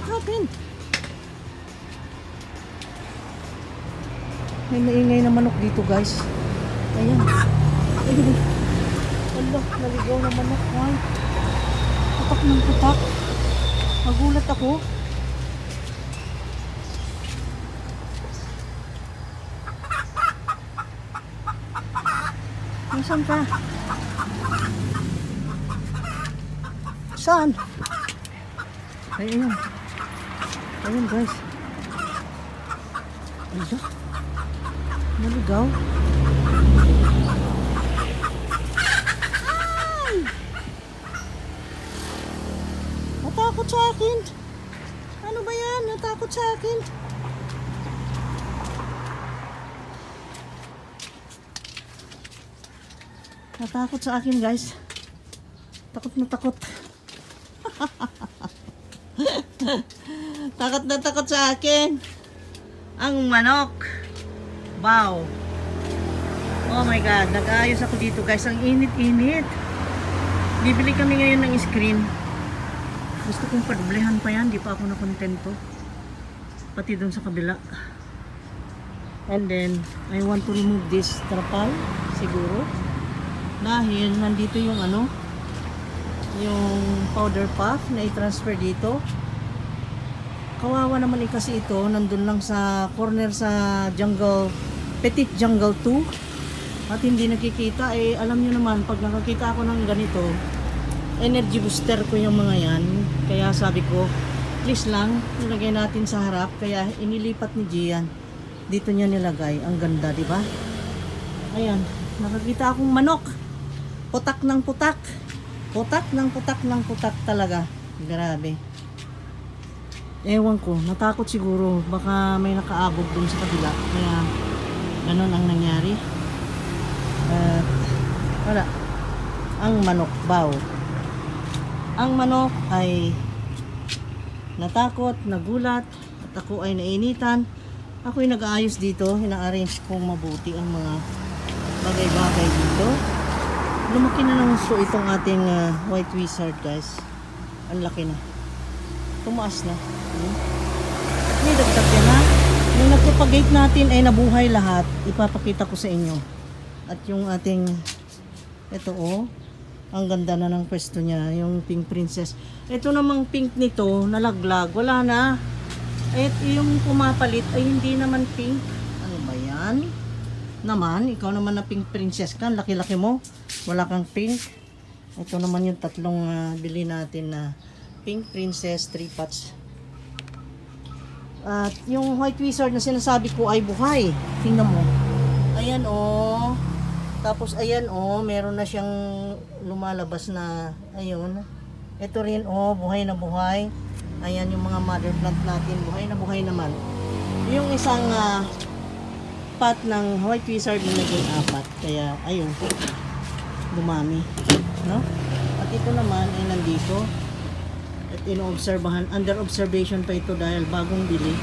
What happened? May maingay na manok dito, guys. Ayan. Ayun. Ala, naligaw na manok. Ay. Putak ng putak. Nagulat ako. Nasaan ka? Saan? Ay, ayun. Ayun, guys. Ayun. Naligaw. Ay! Natakot sa akin. Ano ba yan? Natakot sa akin. Natakot sa akin, guys. Takot na takot. Takot na takot sa akin. Ang manok. Wow. Oh my God. Nag-aayos ako dito, guys. Ang init-init. Bibili kami ngayon ng screen. Gusto kong padublehan pa yan. Di pa ako nakontento. Pati dun sa kabila. And then, I want to remove this trapal. Siguro. Dahil nandito yung ano, yung powder puff na i-transfer dito. Kawawa naman kasi ito, nandun lang sa corner sa jungle, Petit Jungle 2. At hindi nakikita, alam nyo naman, pag nakakita ako ng ganito, energy booster ko yung mga yan. Kaya sabi ko, please lang, nilagay natin sa harap. Kaya inilipat ni Gian. Dito niya nilagay. Ang ganda, di ba? Ayan, nakakita akong manok. Putak ng putak. Putak ng putak ng putak talaga. Grabe. Ewan ko, natakot siguro. Baka may nakaabog dun sa kabila. Kaya, ganun ang nangyari. Wala. Ang manok, baw. Ang manok ay natakot, nagulat, at ako ay nainitan. Ako ay nag-aayos dito. Ina-arrange kong mabuti ang mga bagay-bagay dito. Lumaki na ng so itong ating white wizard, guys. Ang laki na. Tumaas na. May dagdag yan, ha. Yung nagpapagate natin ay nabuhay lahat. Ipapakita ko sa inyo. At yung ating ito, oh. Ang ganda na ng pwesto niya. Yung pink princess. Ito namang pink nito, nalaglag. Wala na. At yung pumapalit ay hindi naman pink. Ano ba yan? Naman, ikaw naman na pink princess ka. Laki-laki mo. Wala kang pink. Ito naman yung tatlong bili natin na pink princess 3 pots. At yung white wizard na sinasabi ko ay buhay. Tingnan mo. Ayan, oh. Tapos ayan, oh, meron na siyang lumalabas na, ayun. Ito rin, oh, buhay na buhay. Ayan yung mga mother plant natin, buhay na buhay naman. Yung isang pot ng white wizard na naging 4. Kaya, ayun, dumami, no? At ito naman ay nandito. At ino-obserbahan, under observation pa ito dahil bagong bili.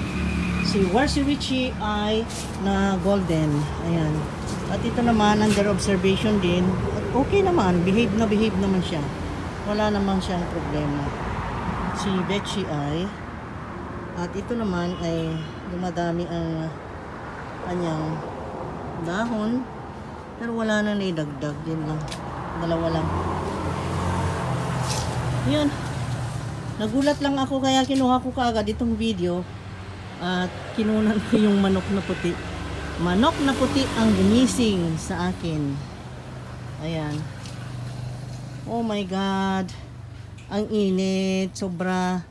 Si Warsiwichi ay na golden. Ayan. At ito naman under observation din. At okay naman, behave naman siya. Wala naman siyang problema. Si Betchy ay, at ito naman ay dumadami ang kanyang dahon. Pero wala na naidagdag din lang. Dalawa lang. Yan. Nagulat lang ako kaya kinuha ko kaagad itong video. At kinunan ko yung manok na puti. Manok na puti ang gumising sa akin. Ayan. Oh my God. Ang init. Sobra.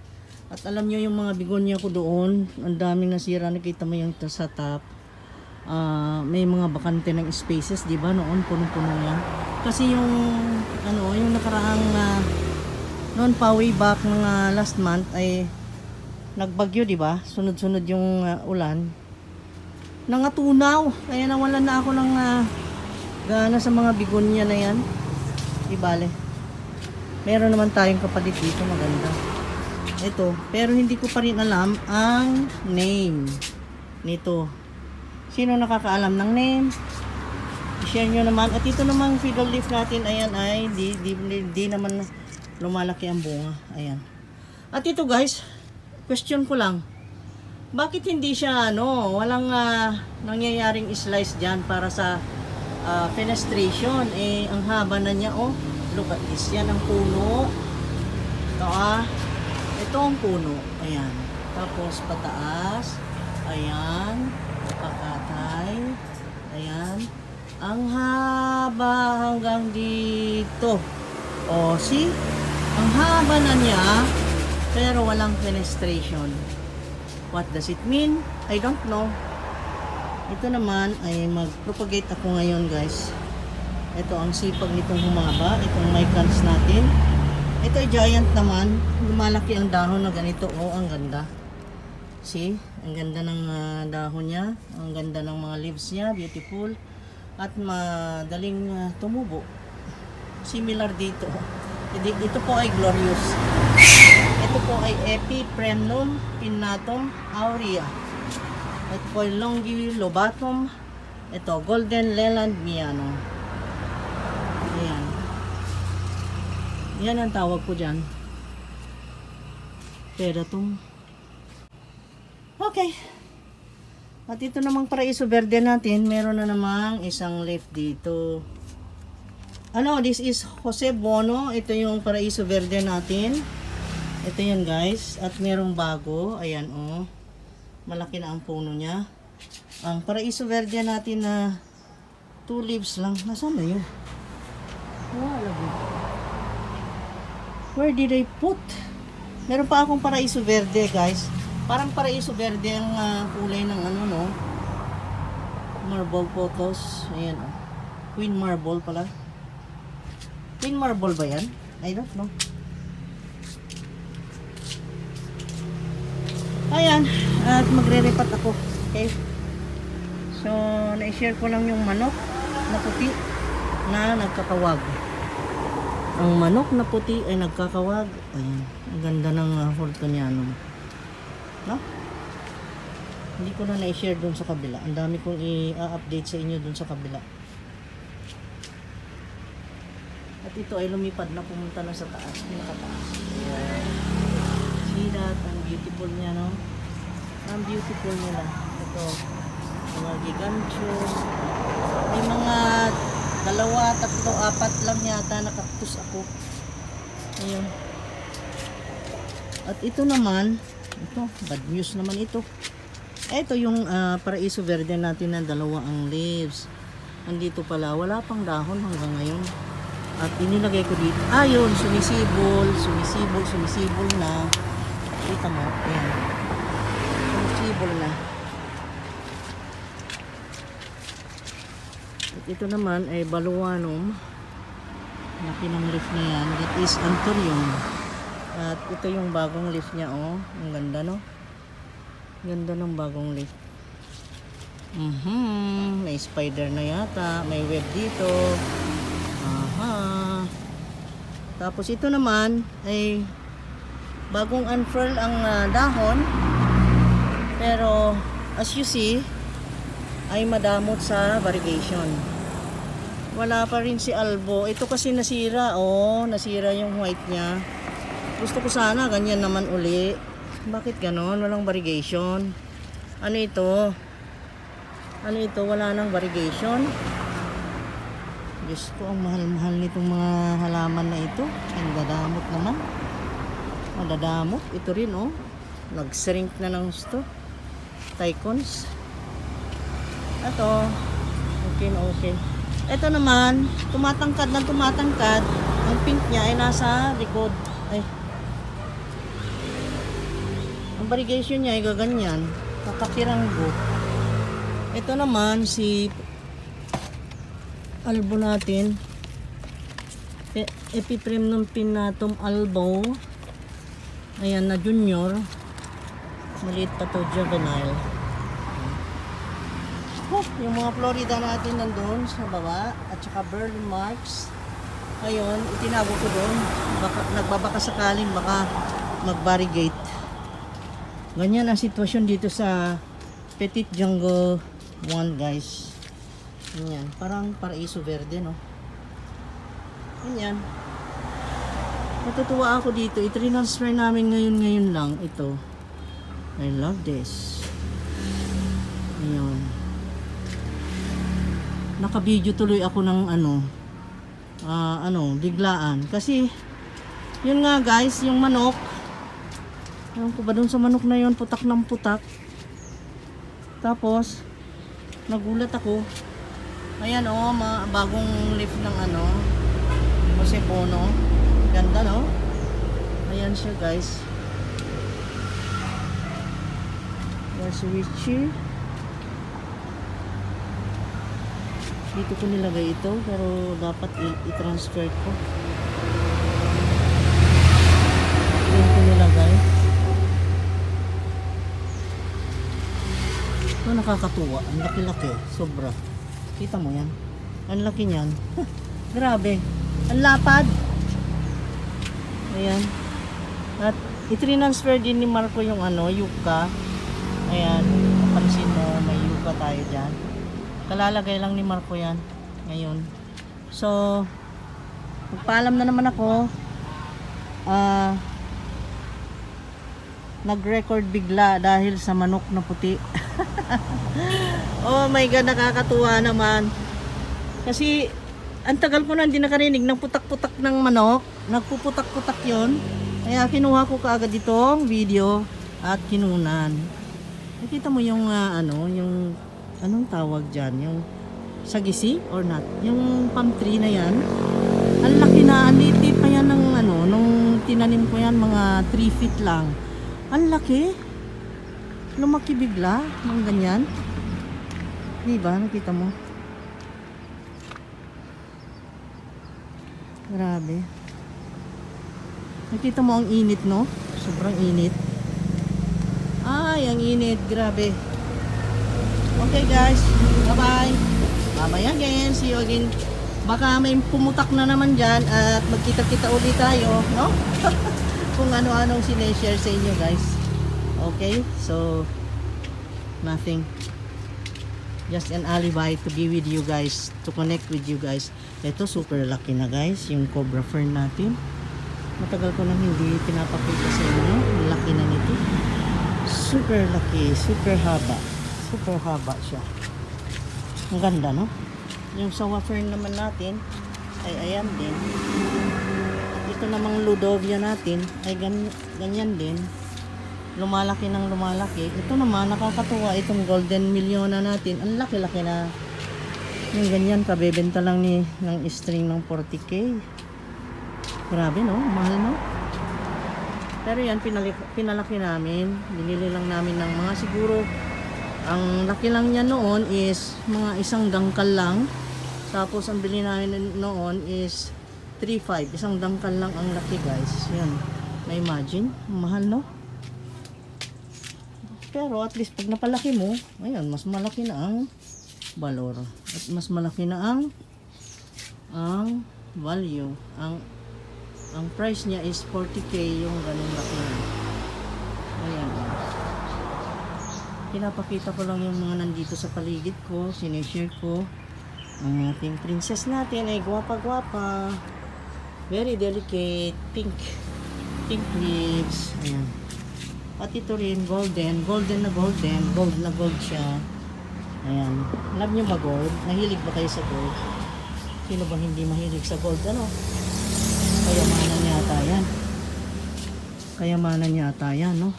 At alam nyo yung mga bigonya ko doon. Ang daming nasira. Nakita mo yung sa top. May mga bakante ng spaces, di ba? Noon punong-puno yan. Kasi yung ano, yung nakaraang noon pa way back mga last month ay nagbagyo, di ba? Sunod-sunod yung ulan. Nangatunaw. Kaya nawalan na ako ng gana sa mga bigonya na yan. Di bale. Meron naman tayong kapalit dito maganda. Ito, pero hindi ko pa rin alam ang name nito. Sino nakakaalam ng name? I-share nyo naman. At ito namang fiddle leaf natin, ayan ay di naman lumalaki ang bunga. Ayan. At ito guys, question ko lang, bakit hindi siya walang nangyayaring slice dyan para sa fenestration? Eh, ang haba na niya, oh. Look at this. Yan ang puno. Ito ito ang puno. Ayan. Tapos pataas. Ayan. Pakatay. Ayan. Ang haba hanggang dito. Oh, see? Ang haba na niya, pero walang fenestration. What does it mean? I don't know. Ito naman ay mag-propagate ako ngayon, guys. Ito ang sipag nitong humaba. Itong mycans natin. Ito ay giant naman. Lumalaki ang dahon na ganito. Oh, ang ganda. See? Ang ganda ng dahon niya. Ang ganda ng mga leaves niya. Beautiful. At madaling tumubo. Similar dito. Ito po ay glorious. Ito po ay Epipremnum pinnatum aurea. Ito po ay Longilobatum. Ito, Golden Leland Miano. Ayan. Yan ang tawag ko dyan. Peratum. Okay. At ito namang Paraiso Verde natin, meron na namang isang leaf dito. This is Jose Bono. Ito yung Paraiso Verde natin. Ito yan, guys. At merong bago. Ayan, oh. Malaki na ang puno niya. Ang Paraiso Verde natin na 2 leaves lang. Nasaan na yun? Wala ba? Where did I put? Meron pa akong Paraiso Verde, guys. Parang Paraiso Verde ang kulay ng marble photos. Ayan, oh. Queen Marble pala. Queen Marble ba yan? I don't know. Ayan, at magre-repat ako. Okay? So, na-share ko lang yung manok na puti na nagkakawag. Ang manok na puti ay nagkakawag. Ayan, ang ganda ng hulto niya. No? Hindi ko na na-share dun sa kabila. Ang dami kong i-update sa inyo dun sa kabila. At ito ay lumipad na pumunta na sa taas. Pinakataas. Ayan. See that? Ang beautiful niya, no? Ang beautiful nila. Ito. Mga gigantious. May mga 2, 3, 4 lang yata nakaktus ako. Ayan. At ito naman, ito, bad news naman ito. Ito yung Paraiso Verde natin na 2 ang leaves. Andito pala, wala pang dahon hanggang ngayon. At inilagay ko dito. Ayun, sumisibol na. Kita mo, ayan. Sumisibol na. At ito naman ay Baluanum. Laki ng leaf na yan. It is Anthurium. At ito yung bagong leaf niya, oh. Ang ganda, no? Ganda ng bagong leaf. May spider na yata. May web dito. Tapos ito naman ay bagong unfurl ang dahon. Pero as you see, ay madamot sa variegation. Wala pa rin si Albo. Ito kasi nasira, oh. Nasira yung white niya. Gusto ko sana ganyan naman uli. Bakit ganon? Walang variegation. Ano ito? Wala nang variegation. Diyos ko, ang mahal-mahal nitong mga halaman na ito. Ang dadamot naman. Madadamot. Ito rin, oh. Nag-shrink na ng gusto. Tycons. Ito. Okay na okay. Ito naman, tumatangkad. Ang pink niya ay nasa likod. Ay. Ang variegation niya ay gaganyan. Kakapiranggo. Ito naman, si Albo natin. Epipremnum pinnatum albo. Ayan na junior. Maliit pa to, juvenile. Yung mga Florida natin nandun sa baba. At saka Berlin Marks. Ayun, itinago ko doon. Nagbabaka sakaling baka mag-variegate. Ganyan ang sitwasyon dito sa Petit Jungle 1, guys. Ganyan. Parang Paraiso Verde, no? Ganyan. Natutuwa ako dito. I-transfer namin ngayon lang ito. I love this. Ayun. Naka-video tuloy ako ng biglaan. Kasi, yun nga guys, yung manok. Ewan ko ba dun sa manok na yun, putak ng putak. Tapos, nagulat ako. Ayan bagong leaf ng Jose Bono. Ganda no? Ayan siya guys. There's Richie. Dito ko nilagay ito pero dapat i-transfer ko. Dito ko nilagay. Ito nakakatuwa. Ang laki-laki. Sobra. Kita mo yan. Ang laki niyan. Grabe. Ang lapad. Ayan. At i-transfer din ni Marco yung yuka. Ayan. Pansin mo may yuka tayo dyan. Kalalagay lang ni Marco yan ngayon. So magpaalam na naman ako. Nag-record bigla dahil sa manok na puti. Oh my god, nakakatuwa naman. Kasi ang tagal ko na hindi nakarinig ng putak-putak ng manok. Nagpuputak-putak yon. Kaya kinuha ko kaagad itong video at kinunan. Nakita mo yung yung anong tawag dyan? Yung sagisi or not? Yung palm tree na yan. Ang laki na, aniti pa yan ng nung tinanim ko yan, mga 3 feet lang. Ang laki. Lumaki bigla ng ganyan. Diba? Nakita mo? Grabe. Nakita mo ang init, no? Sobrang init. Ay, ang init. Grabe. Okay guys, bye-bye. Mamaya again, see you again. Baka may pumutak na naman dyan at magkita-kita ulit tayo, no? Kung ano-anong sineshare sa inyo guys. Okay, so nothing. Just an alibi to be with you guys, to connect with you guys. Ito super laki na guys, yung cobra fern natin. Matagal ko nang hindi pinapakita sa inyo. Ang laki na nito. Super laki, super haba. Super haba siya. Ang ganda, no? Yung sawa fern naman natin ay ayan din. At ito namang Ludovia natin ay ganyan din. Lumalaki ng lumalaki. Ito naman nakakatuwa itong golden milliona natin. Ang laki-laki na. Yung ganyan kabebenta lang ng string ng 40k. Grabe, no? Mahal, no? Pero yan pinalaki namin. Binili lang namin ng mga siguro ang laki lang niya noon is mga isang dangkal lang. Tapos ang bili namin noon is 3.5. Isang dangkal lang ang laki guys. Yan. Na-imagine. Mahal no? Pero at least pag napalaki mo, ayun, mas malaki na ang valor. At mas malaki na ang value. Ang price niya is 40k yung ganung laki na. Ayan. Pinapakita ko lang yung mga nandito sa paligid ko, sinishare ko. Ang ating princess natin ay gwapa-gwapa. Very delicate, pink leaves. Ayan. At ito rin, golden na golden, gold na gold siya. Ayan. Love nyo ba gold? Mahilig ba kayo sa gold? Sino ba hindi mahilig sa gold? Ano? Kayamanan yata yan. Kayamanan yata yan, no?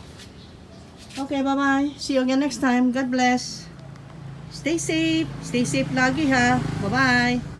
Okay, bye-bye. See you again next time. God bless. Stay safe. Stay safe lagi ha. Bye-bye.